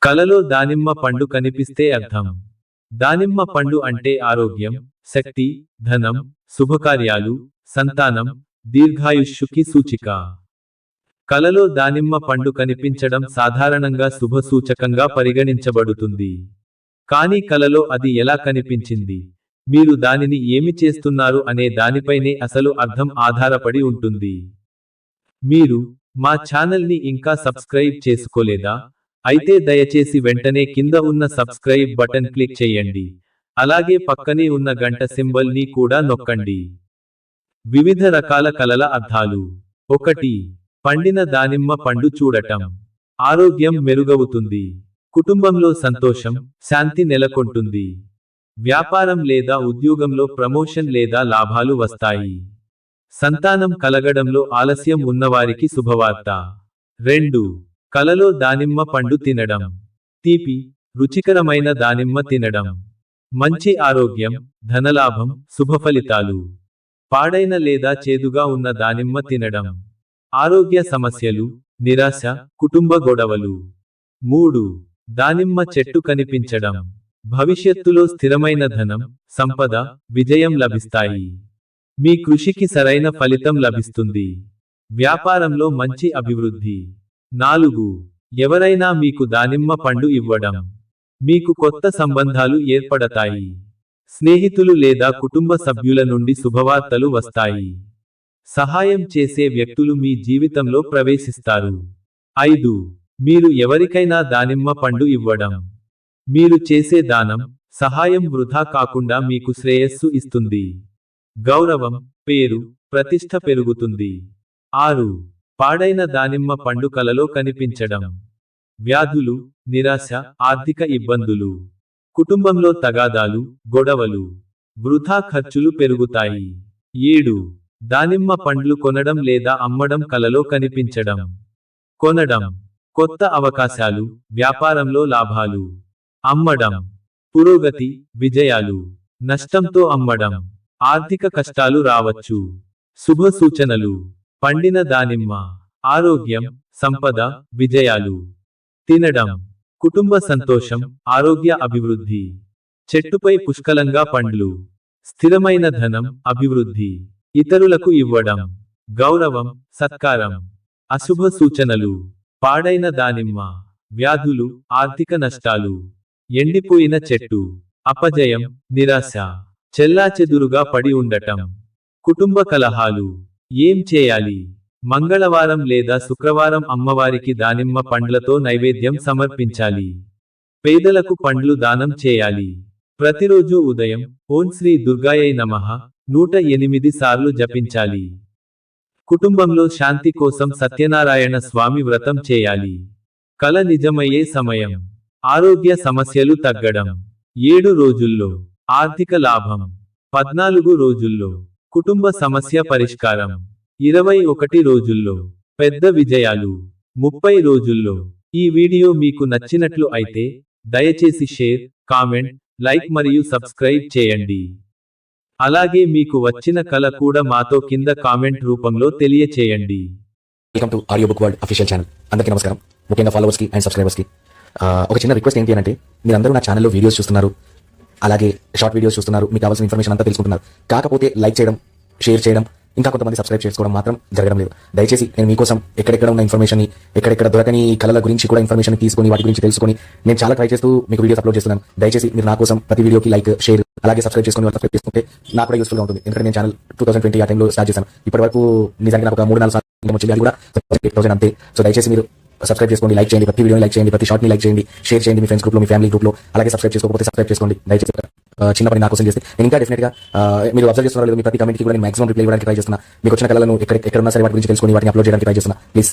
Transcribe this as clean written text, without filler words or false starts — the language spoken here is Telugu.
కలలో దానిమ్మ పండు కనిపిస్తే అర్థం. దానిమ్మ పండు అంటే ఆరోగ్యం, శక్తి, ధనం, శుభకార్యాలు, సంతానం, దీర్ఘాయుష్షుకి సూచిక. కలలో దానిమ్మ పండు కనిపించడం సాధారణంగా శుభ సూచకంగా పరిగణించబడుతుంది. కానీ కలలో అది ఎలా కనిపించింది, మీరు దానిని ఏమి చేస్తున్నారు అనే దానిపైనే అసలు అర్థం ఆధారపడి ఉంటుంది. మీరు మా ఛానల్ని ఇంకా సబ్స్క్రైబ్ చేసుకోలేదా? అయితే దయచేసి వెంటనే కింద ఉన్న సబ్స్క్రైబ్ బటన్ క్లిక్ చేయండి. అలాగే పక్కనే ఉన్న గంట సింబల్ ని కూడా నొక్కండి. వివిధ రకాల కలల అర్థాలు. 1. పండిన దానిమ్మ పండు చూడటం. ఆరోగ్యం మెరుగవుతుంది. కుటుంబంలో సంతోషం, శాంతి నెలకొంటుంది. వ్యాపారం లేదా ఉద్యోగంలో ప్రమోషన్ లేదా లాభాలు వస్తాయి. సంతానం కలగడంలో ఆలస్యం ఉన్నవారికి శుభవార్త. 2. కలలో దానిమ్మ పండు తినడం. తీపి, రుచికరమైన దానిమ్మ తినడం. మంచి ఆరోగ్యం, ధనలాభం, శుభఫలితాలు. పాడైన లేదా చేదుగా ఉన్న దానిమ్మ తినడం. ఆరోగ్య సమస్యలు, నిరాశ, కుటుంబ గొడవలు. 3. దానిమ్మ చెట్టు కనిపించడం. భవిష్యత్తులో స్థిరమైన ధనం, సంపద, విజయం లభిస్తాయి. మీ కృషికి సరైన ఫలితం లభిస్తుంది. వ్యాపారంలో మంచి అభివృద్ధి. 4. ఎవరైనా మీకు దానిమ్మ పండు ఇవ్వడం. మీకు కొత్త సంబంధాలు ఏర్పడతాయి. స్నేహితులు లేదా కుటుంబ సభ్యుల నుండి శుభవార్తలు వస్తాయి. సహాయం చేసే వ్యక్తులు మీ జీవితంలో ప్రవేశిస్తారు. 5. మీరు ఎవరికైనా దానిమ్మ పండు ఇవ్వడం. మీరు చేసే దానం, సహాయం వృధా కాకుండా మీకు శ్రేయస్సు ఇస్తుంది. గౌరవం, పేరు, ప్రతిష్ఠ పెరుగుతుంది. 6. పాడైన దానిమ్మ పండు కలలో కనిపించడం. వ్యాధులు, నిరాశ, ఆర్థిక ఇబ్బందులు. కుటుంబంలో తగాదాలు, గొడవలు. వృధా ఖర్చులు పెరుగుతాయి. 7. దానిమ్మ పండ్లు కొనడం లేదా అమ్మడం కలలో కనిపించడం. కొనడం, కొత్త అవకాశాలు, వ్యాపారంలో లాభాలు. అమ్మడం, పురోగతి, విజయాలు. నష్టంతో అమ్మడం, ఆర్థిక కష్టాలు రావచ్చు. శుభ సూచనలు. పండిన దానిమ్మ. ఆరోగ్యం, సంపద, విజయాలు. తినడం, కుటుంబ సంతోషం, ఆరోగ్య అభివృద్ధి. చెట్టుపై పుష్కలంగా పండ్లు. స్థిరమైన ధనం, అభివృద్ధి. ఇతరులకు ఇవ్వడం, గౌరవం, సత్కారం. అశుభ సూచనలు. పాడైన దానిమ్మ, వ్యాధులు, ఆర్థిక నష్టాలు. ఎండిపోయిన చెట్టు, అపజయం, నిరాశ. చెల్లాచెదురుగా పడి ఉండటం. కుటుంబ కలహాలు. ఏం చేయాలి? మంగళవారం లేదా శుక్రవారం అమ్మవారికి దానిమ్మ పండ్లతో నైవేద్యం సమర్పించాలి. పేదలకు పండ్లు దానం చేయాలి. ప్రతిరోజు ఉదయం ఓం శ్రీ దుర్గాయై నమః 108 సార్లు జపించాలి. కుటుంబంలో శాంతి కోసం సత్యనారాయణ స్వామి వ్రతం చేయాలి. కల నిజమయ్యే సమయం. ఆరోగ్య సమస్యలు తగ్గడం. 7 రోజుల్లో ఆర్థిక లాభం. 14 రోజుల్లో కుటుంబ సమస్య పరిష్కారం. 21 రోజుల్లో పెద్ద విజయాలు. 30 రోజుల్లో. ఈ వీడియో మీకు నచ్చినట్లు అయితే దయచేసి షేర్, కామెంట్, లైక్ మరియు సబ్స్క్రైబ్ చేయండి. అలాగే మీకు వచ్చిన కల కూడా మాతో కింద కామెంట్ రూపంలో తెలియచేయండి. Welcome to audio book world official channel. అందరికీ నమస్కారం. ముఖ్యంగా ఫాలోవర్స్ కి అండ్ సబ్స్క్రైబర్స్ కి ఒక చిన్న రిక్వెస్ట్ ఏంటి అంటే, మీరందరూ నా ఛానల్లో వీడియోస్ చూస్తున్నారు, అలాగే షార్ట్ వీడియోస్ చూస్తున్నారు, మీకు కావాల్సిన ఇన్ఫర్మేషన్ అంతా తెలుసుకుంటున్నారు. కాకపోతే లైక్ చేయడం, షేర్ చేయడం, ఇంకా కొంతమంది సబ్స్క్రైబ్ చేసుకోవడం మాత్రం జరగడం లేదు. దయచేసి నేను మీకోసం ఎక్కడెక్కడ ఉన్న ఇన్ఫర్మేషన్, ఎక్కడెక్కడ దొరకని కళల గురించి కూడా ఇన్ఫర్మేషన్ తీసుకొని వాటి గురించి తెలుసుకొని నేను చాలా ట్రై చేస్తూ మీకు వీడియోస్ అప్లోడ్ చేస్తున్నాను. దయచేసి మీరు నా కోసం ప్రతి వీడియోకి లైక్, షేర్, అలాగే సబ్స్క్రైబ్ సబ్స్క్రైబ్ చేసుకుంటే నాకు కూడా యూస్ఫుల్ గా ఉంటుంది. ఎందుకంటే నేను ఛానల్ 2020 ఆ టైంలో స్టార్ట్ చేశాను. ఇప్పటి వరకు నిజంగా నాకు ఒక 3-4 సార్లు వచ్చింది, అది కూడా 8,000 అంతే. సో దయచేసి మీరు సబ్స్క్రైబ్ చేసుకోండి, లైక్ చేయండి, ప్రతి వీడియోని లైక్ చేయండి, ప్రతి షార్ట్ ని లైక్ చేయండి, షేర్ చేయండి మీ ఫ్రెండ్స్ గ్రూప్ లో, మీ ఫ్యామిలీ గ్రూప్ లో. అలాగే సబ్స్క్రైబ్ చేసుకోకపోతే సబ్స్క్రైబ్ చేసుకోండి. దయచేసి చిన్న పని నా కోసం చేస్తే నేను ఇంకా డెఫినెట్ గా మీరు అబ్జర్వ్ చేస్తున్నారు, మీ ప్రతి కమెంట్ కి కూడా నేను మాక్సిమం రిప్లై ఇవ్వడానికి ట్రై చేస్తున్నా. మీకు వచ్చిన కళలను ఎక్కడ ఉన్నా సరే వాటి గురించి తెలుసుకొని వాటిని అప్లోడ్ చేయడానికి ట్రై చేస్తున్నా. ప్లీజ్